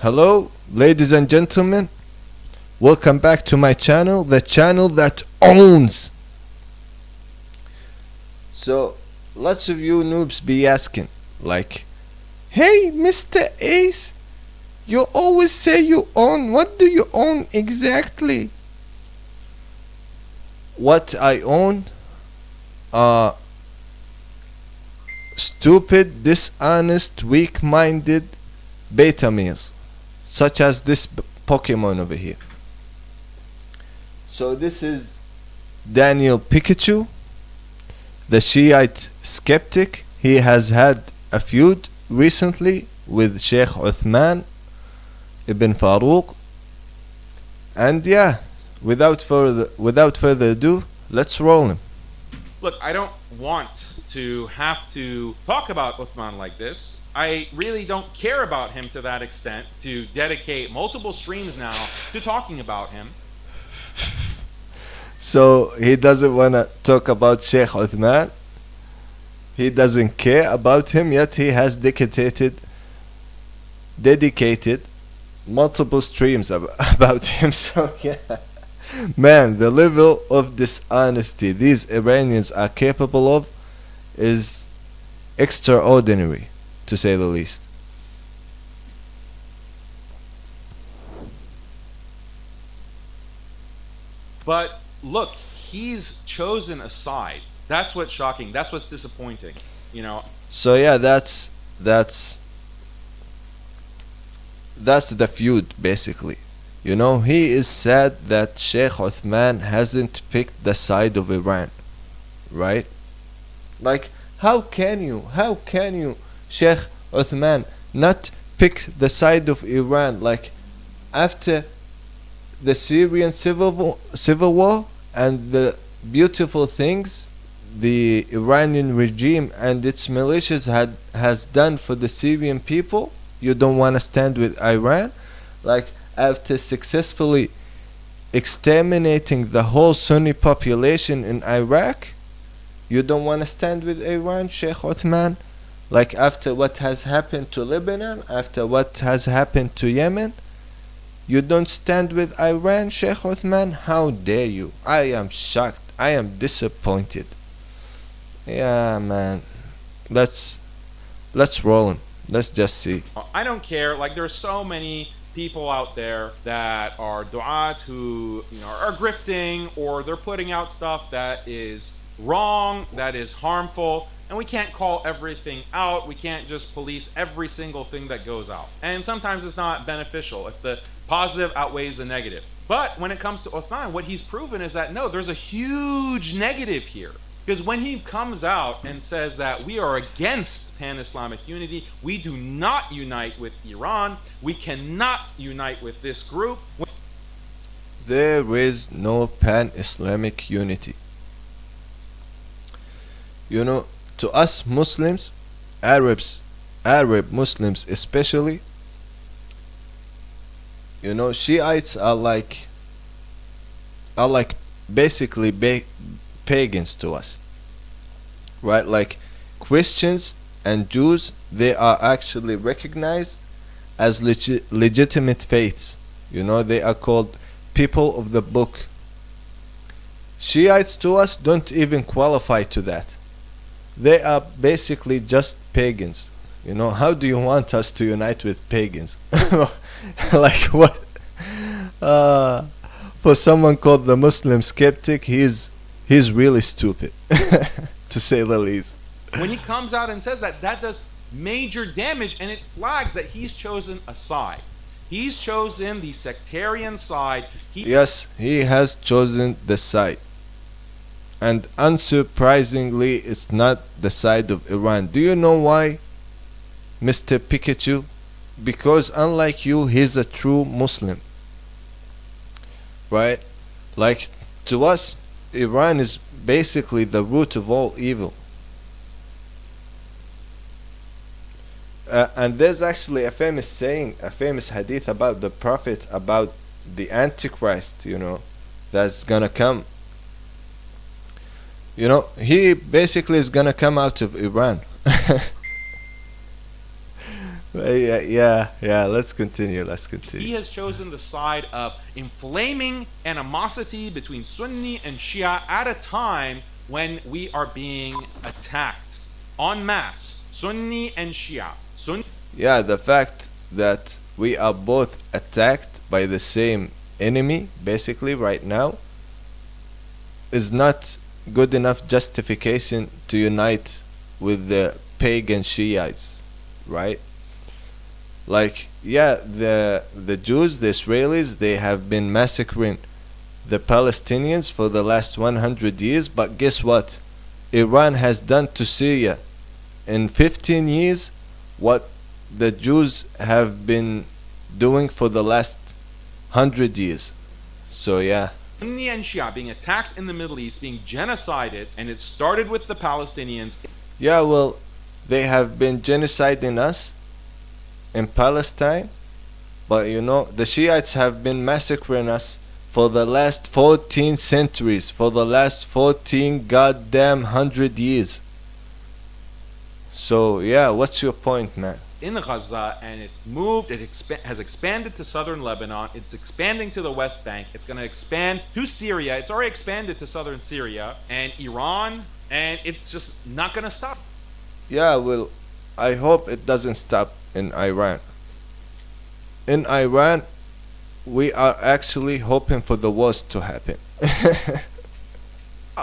Hello, ladies and gentlemen. Welcome back to my channel, the channel that owns. So, lots of you noobs be asking, like, hey, Mr. Ace, you always say you own. What do you own exactly? What I own are stupid, dishonest, weak-minded beta males, such as this Pokemon over here. So this is Daniel Pikachu, the Shiite skeptic. He has had a feud recently with Sheikh Uthman ibn Farook. And yeah, without further ado, let's roll him. Look, I don't want to have to talk about Uthman like this. I really don't care about him to that extent to dedicate multiple streams now to talking about him. So he doesn't want to talk about Sheikh Uthman. He doesn't care about him, yet he has dedicated multiple streams about him. So yeah, man, the level of dishonesty these Iranians are capable of is extraordinary, to say the least. But look, he's chosen a side. That's what's shocking. That's what's disappointing. You know. So yeah, that's the feud basically. You know, he is sad that Sheikh Uthman hasn't picked the side of Iran, right? Like, how can you, Sheikh Uthman, not pick the side of Iran? Like, after the Syrian civil war and the beautiful things the Iranian regime and its militias has done for the Syrian people, you don't want to stand with Iran? Like, after successfully exterminating the whole Sunni population in Iraq, you don't want to stand with Iran, Sheikh Uthman? Like, after what has happened to Lebanon, after what has happened to Yemen, you don't stand with Iran, Sheikh Uthman? How dare you? I am shocked. I am disappointed. Yeah, man. Let's roll him. Let's just see. I don't care. Like, there are so many people out there that are du'at who, are grifting, or they're putting out stuff that is wrong, that is harmful, and we can't call everything out. We can't just police every single thing that goes out. And sometimes it's not beneficial if the positive outweighs the negative. But when it comes to Uthman, what he's proven is that no, there's a huge negative here. Because when he comes out and says that we are against pan-Islamic unity, we do not unite with Iran, we cannot unite with this group. There is no pan-Islamic unity. You know, to us Muslims, Arab Muslims especially, Shiites are like basically pagans to us, right? Like, Christians and Jews, they are actually recognized as legitimate faiths. They are called people of the book. Shiites to us don't even qualify to that. They are basically just pagans. How do you want us to unite with pagans? Like, what? For someone called the Muslim skeptic, he's really stupid, to say the least. When he comes out and says that does major damage, and it flags that he's chosen a side. He's chosen the sectarian side. Yes, he has chosen the side. And unsurprisingly, it's not the side of Iran. Do you know why, Mr. Pikachu? Because unlike you, he's a true Muslim, right? Like, to us, Iran is basically the root of all evil. And there's actually a famous saying, a famous hadith about the Prophet, about the Antichrist, that's gonna come. He basically is gonna come out of Iran. Yeah. Let's continue. Let's continue. He has chosen the side of inflaming animosity between Sunni and Shia at a time when we are being attacked en masse. Sunni and Shia. Sunni. Yeah, the fact that we are both attacked by the same enemy, basically, right now, is not good enough justification to unite with the pagan Shiites, right? Like, yeah, the Jews, the Israelis, they have been massacring the Palestinians for the last 100 years, but guess what? Iran has done to Syria in 15 years what the Jews have been doing for the last 100 years. So yeah. Sunni and Shia being attacked in the Middle East, being genocided, and it started with the Palestinians. Yeah, well, they have been genociding us in Palestine, but you know, the Shiites have been massacring us for the last 14 centuries, for the last 14 goddamn 100 years. So yeah, what's your point, man? In Gaza, and it's moved, it has expanded to southern Lebanon, it's expanding to the West Bank, it's going to expand to Syria, it's already expanded to southern Syria and Iran, and it's just not going to stop. Yeah, well, I hope it doesn't stop in Iran. In Iran, we are actually hoping for the worst to happen.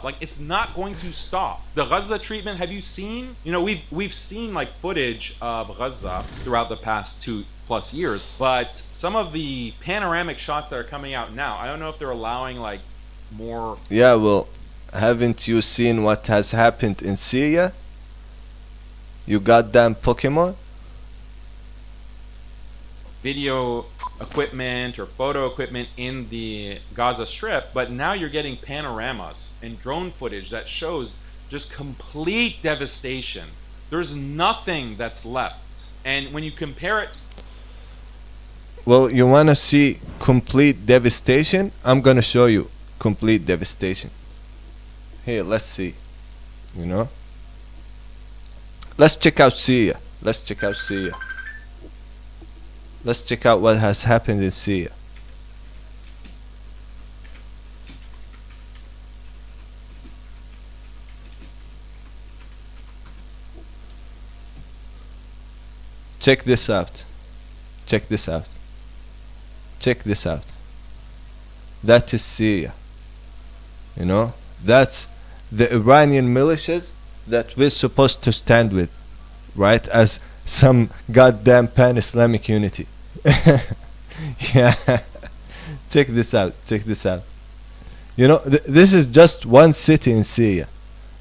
Like, it's not going to stop. The Gaza treatment, have you seen? You know, we've seen like footage of Gaza throughout the past 2+ years, but some of the panoramic shots that are coming out now, I don't know if they're allowing like more. Yeah, well, haven't you seen what has happened in Syria? You goddamn Pokemon? Video equipment or photo equipment in the Gaza Strip, but now you're getting panoramas and drone footage that shows just complete devastation. There's nothing that's left. And when you compare it, Well, you wanna see complete devastation? I'm gonna show you complete devastation. Here, let's see. You know? Let's check out Syria. Let's check out Syria. Let's check out what has happened in Syria. Check this out. Check this out. Check this out. That is Syria. You know? That's the Iranian militias that we're supposed to stand with, right? As some goddamn pan-Islamic unity. Yeah. Check this out. Check this out. You know, this is just one city in Syria.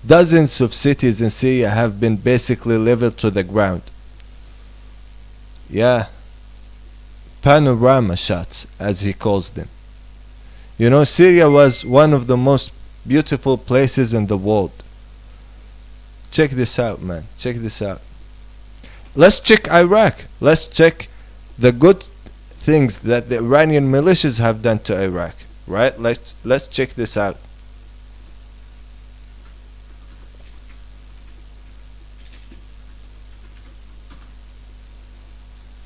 Dozens of cities in Syria have been basically leveled to the ground. Yeah. Panorama shots, as he calls them. You know, Syria was one of the most beautiful places in the world. Check this out, man. Check this out. Let's check Iraq. Let's check the good things that the Iranian militias have done to Iraq. Right? Let's check this out.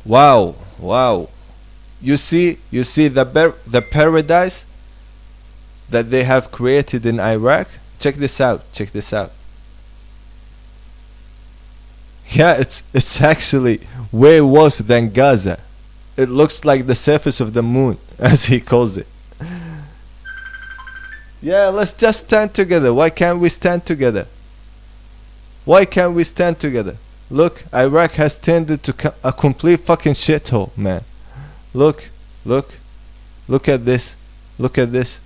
Wow, wow. You see the paradise that they have created in Iraq? Check this out. Check this out. Yeah, it's actually way worse than Gaza. It looks like the surface of the moon, as he calls it. Yeah, let's just stand together. Why can't we stand together? Why can't we stand together? Look, Iraq has turned into a complete fucking shithole, man. Look, look, look at this. Look at this.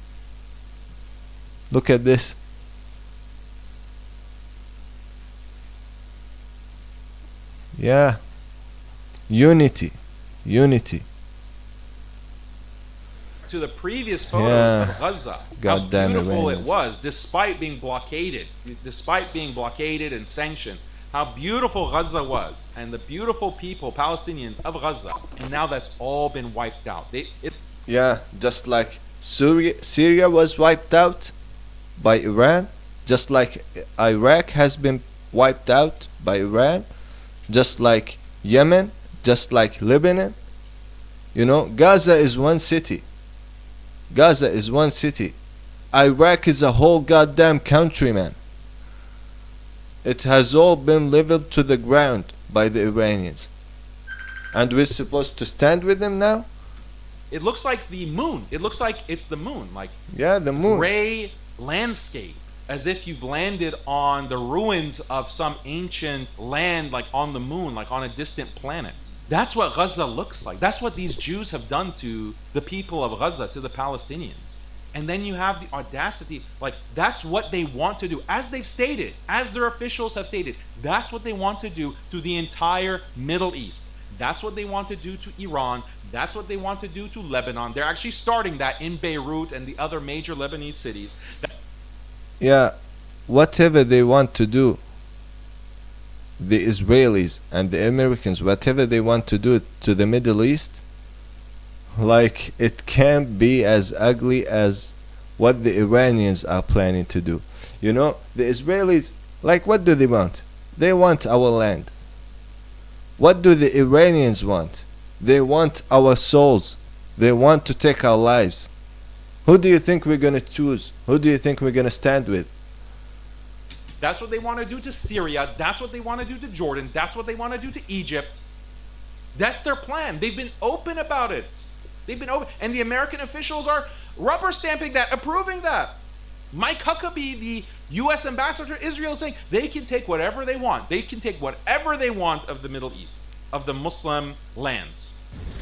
Look at this. Yeah. Unity. Unity. to the previous photos Yeah. of Gaza, God how damn beautiful it Iranians. was, despite being blockaded and sanctioned. How beautiful Gaza was, and the beautiful people, Palestinians of Gaza, and now that's all been wiped out. Yeah, just like Syria was wiped out by Iran, just like Iraq has been wiped out by Iran, just like Yemen, just like Lebanon. You know, Gaza is one city. Gaza is one city. Iraq is a whole goddamn country, man. It has all been leveled to the ground by the Iranians. And we're supposed to stand with them now? It looks like the moon. It looks like it's the moon. Like, yeah, the moon. Gray landscape, as if you've landed on the ruins of some ancient land, like on the moon, like on a distant planet. That's what Gaza looks like. That's what these Jews have done to the people of Gaza, to the Palestinians. And then you have the audacity, like, that's what they want to do. As they've stated, as their officials have stated, that's what they want to do to the entire Middle East. That's what they want to do to Iran. That's what they want to do to Lebanon. They're actually starting that in Beirut and the other major Lebanese cities. Yeah, whatever they want to do, the Israelis and the Americans, whatever they want to do to the Middle East, like, it can't be as ugly as what the Iranians are planning to do. You know, the Israelis, like, what do they want? They want our land. What do the Iranians want? They want our souls. They want to take our lives. Who do you think we're going to choose? Who do you think we're going to stand with? That's what they want to do to Syria. That's what they want to do to Jordan. That's what they want to do to Egypt. That's their plan. They've been open about it. They've been open. And the American officials are rubber stamping that, approving that. Mike Huckabee, the U.S. ambassador to Israel, is saying they can take whatever they want. They can take whatever they want of the Middle East, of the Muslim lands.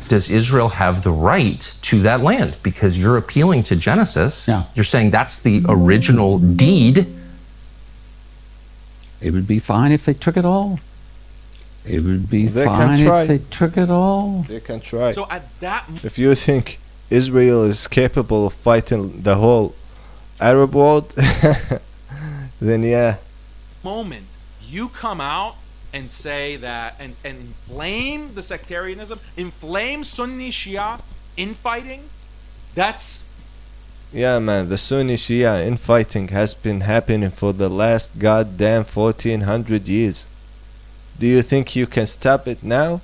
Does Israel have the right to that land? Because you're appealing to Genesis. Yeah. You're saying that's the original deed. It would be fine if they took it all. It would be They fine can try. if they took it all. They can try. So at that If you think Israel is capable of fighting the whole Arab world, then yeah. moment, you come out and say that, and inflame the sectarianism, inflame Sunni Shia infighting, that's... Yeah, man, the Sunni Shia infighting has been happening for the last goddamn 1400 years. Do you think you can stop it now?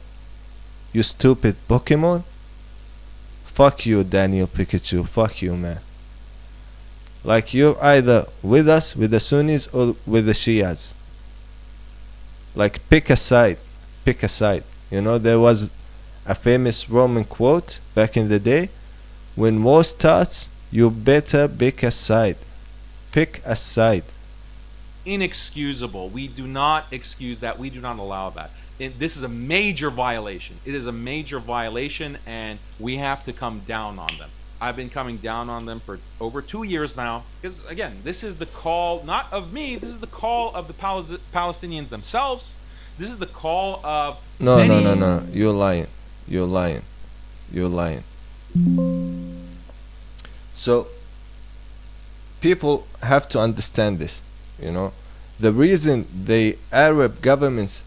You stupid Pokemon? Fuck you, Daniel Pikachu. Fuck you, man. Like, you're either with us, with the Sunnis, or with the Shias. Like, pick a side. Pick a side. You know, there was a famous Roman quote back in the day: when war starts, you better pick a side. Pick a side. Inexcusable. We do not excuse that. We do not allow that. This is a major violation. It is a major violation, and we have to come down on them. I've been coming down on them for over 2 years now, because again, this is the call, not of me, this is the call of the Palestinians themselves. This is the call of No, many... no. You're lying. You're lying. You're lying. So, people have to understand this, you know. The reason the Arab governments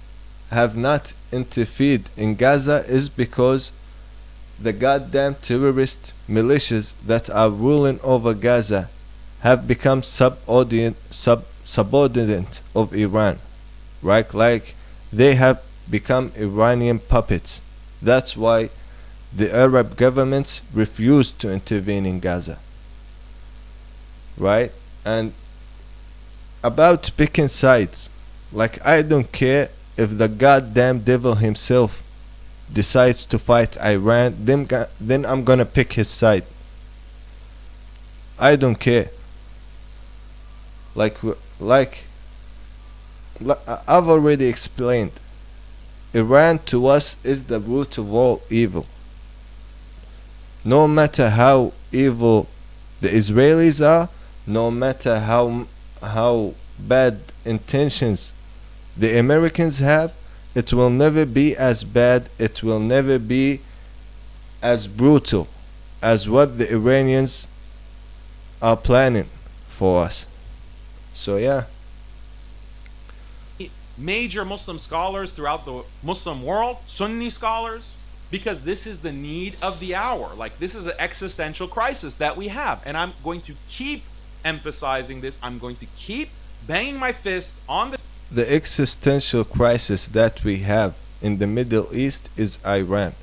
have not interfered in Gaza is because the goddamn terrorist militias that are ruling over Gaza have become subordinate of Iran, right? Like, they have become Iranian puppets. That's why the Arab governments refused to intervene in Gaza, right? And about picking sides, like, I don't care if the goddamn devil himself decides to fight Iran, then I'm gonna pick his side. I don't care. Like I've already explained, Iran to us is the root of all evil. No matter how evil the Israelis are, no matter how bad intentions the Americans have, it will never be as bad, it will never be as brutal as what the Iranians are planning for us. So yeah. Major Muslim scholars throughout the Muslim world, Sunni scholars, because this is the need of the hour. Like, this is an existential crisis that we have, and I'm going to keep emphasizing this. I'm going to keep banging my fist on the existential crisis that we have in the Middle East is Iran.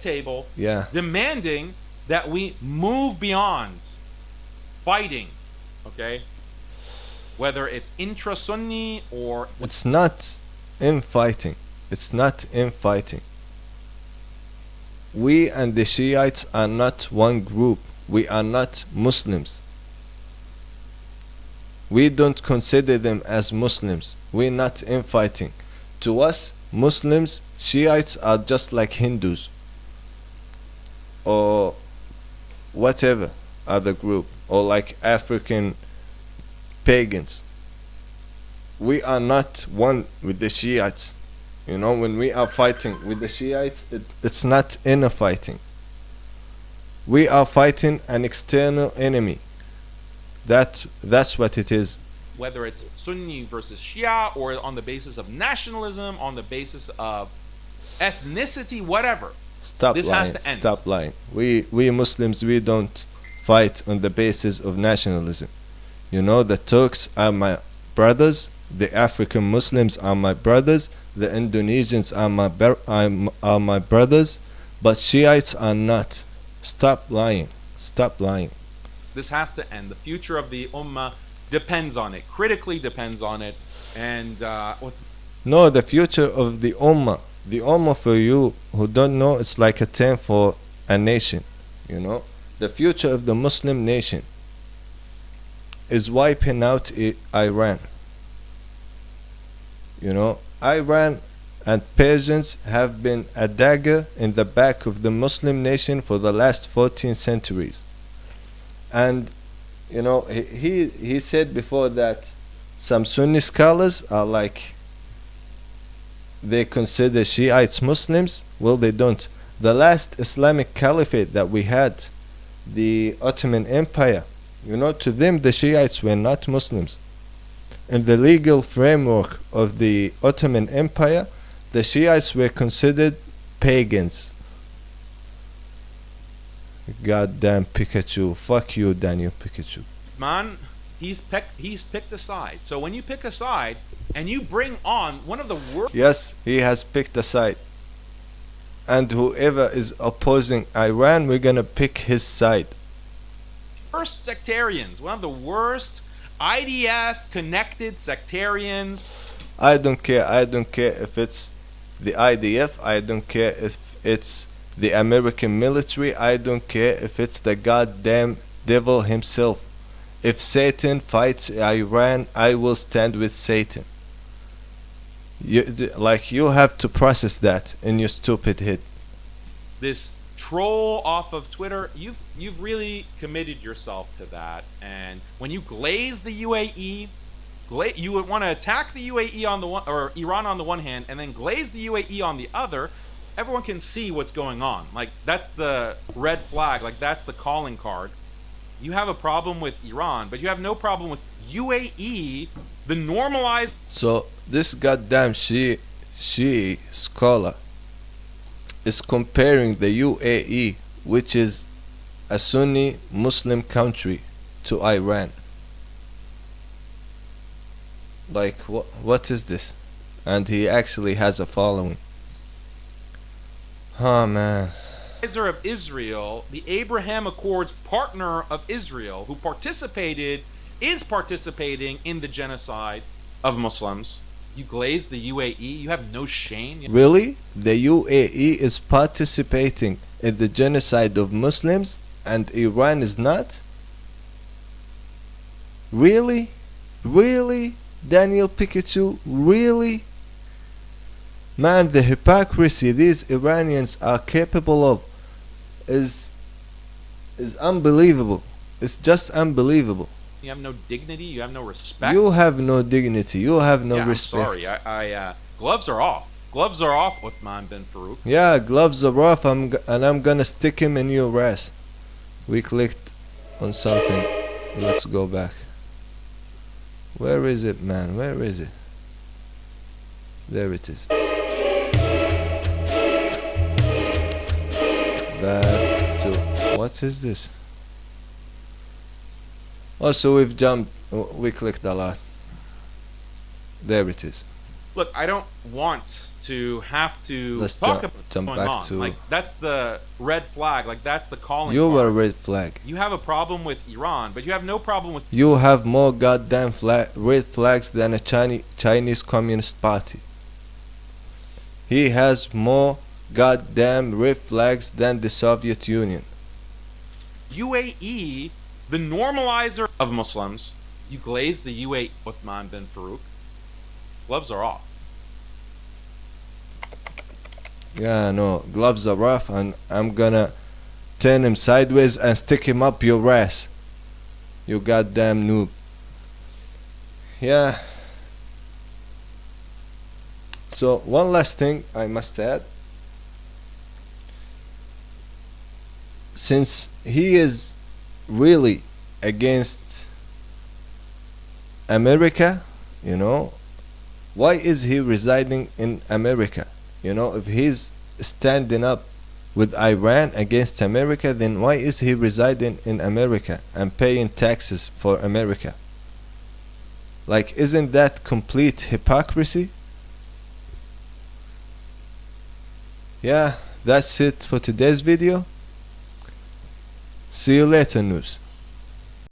Table Yeah. demanding that we move beyond fighting, okay? Whether it's intra-Sunni or It's not infighting. It's not infighting. We and the Shiites are not one group. We are not Muslims. We don't consider them as Muslims. We're not infighting. To us, Muslims, Shiites are just like Hindus or whatever other group, or like African pagans. We are not one with the Shiites. You know, when we are fighting with the Shiites, it's not inner fighting. We are fighting an external enemy. That's what it is. whether it's Sunni versus Shia or on the basis of nationalism, on the basis of ethnicity, whatever. Stop This lying. has to end. Stop lying. We Muslims, we don't fight on the basis of nationalism. You know, the Turks are my brothers. The African Muslims are my brothers. The Indonesians are my brothers. But Shiites are not. Stop lying. Stop lying. This has to end. The future of the Ummah depends on it, critically depends on it. And No, the future of the Ummah. The Ummah, for you who don't know, it's like a term for a nation. You know, the future of the Muslim nation is wiping out Iran. You know, Iran and Persians have been a dagger in the back of the Muslim nation for the last 14 centuries. And you know, he said before that some Sunni scholars are like, they consider Shiites Muslims. Well, they don't. The last Islamic caliphate that we had, the Ottoman Empire, you know, to them the Shiites were not Muslims. In the legal framework of the Ottoman Empire, the Shiites were considered pagans. Goddamn Pikachu. Fuck you, Daniel Pikachu. Uthman, he's picked a side. So when you pick a side and you bring on one of the worst Yes, he has picked a side. And whoever is opposing Iran, we're gonna pick his side. sectarians, one of the worst IDF connected sectarians. I don't care. I don't care if it's the IDF. I don't care if it's the American military. I don't care if it's the goddamn devil himself. If Satan fights Iran, I will stand with Satan. You have to process that in your stupid head. This troll off of Twitter, you've really committed yourself to that. And when you glaze the UAE, you would want to attack the UAE on the one, or Iran on the one hand, and then glaze the UAE on the other. Everyone can see what's going on. Like, that's the red flag. Like, that's the calling card. You have a problem with Iran, but you have no problem with UAE, the normalized. So this goddamn Shi'i scholar is comparing the UAE, which is a Sunni Muslim country, to Iran. Like, what is this? And he actually has a following. Oh man. Of Israel, the Abraham Accords partner of Israel, who is participating in the genocide of Muslims. You glaze the UAE, you have no shame. Really? The UAE is participating in the genocide of Muslims and Iran is not? Really? Really? Daniel Pikachu? Really? Man, the hypocrisy these Iranians are capable of is unbelievable. It's just unbelievable. You have no dignity, you have no respect. You have no dignity. You have no yeah, respect. I'm sorry. I gloves are off. Gloves are off, Uthman bin Farook. Yeah, gloves are off, and I'm gonna stick him in your ass. We clicked on something. Let's go back. Where is it, man? Where is it? There it is. Back to, what is this? Oh, so we clicked a lot. There it is. look, I don't want to have to Let's talk jump, about what's jump going back on. to Like, that's the red flag. Like, that's the calling you were a card. red flag. You have a problem with Iran, but you have no problem with. You have more goddamn red flags than a Chinese Communist Party. He has more goddamn red flags than the Soviet Union. UAE, the normalizer of Muslims. You glaze the UAE, Uthman bin Farook. Gloves are off. Yeah, no, gloves are rough, and I'm gonna turn him sideways and stick him up your ass. You goddamn noob. Yeah. So, one last thing I must add. Since he is really against America, you know, why is he residing in America? You know, if he's standing up with Iran against America, then why is he residing in America and paying taxes for America? Like, isn't that complete hypocrisy? Yeah, that's it for today's video. See you later, noobs.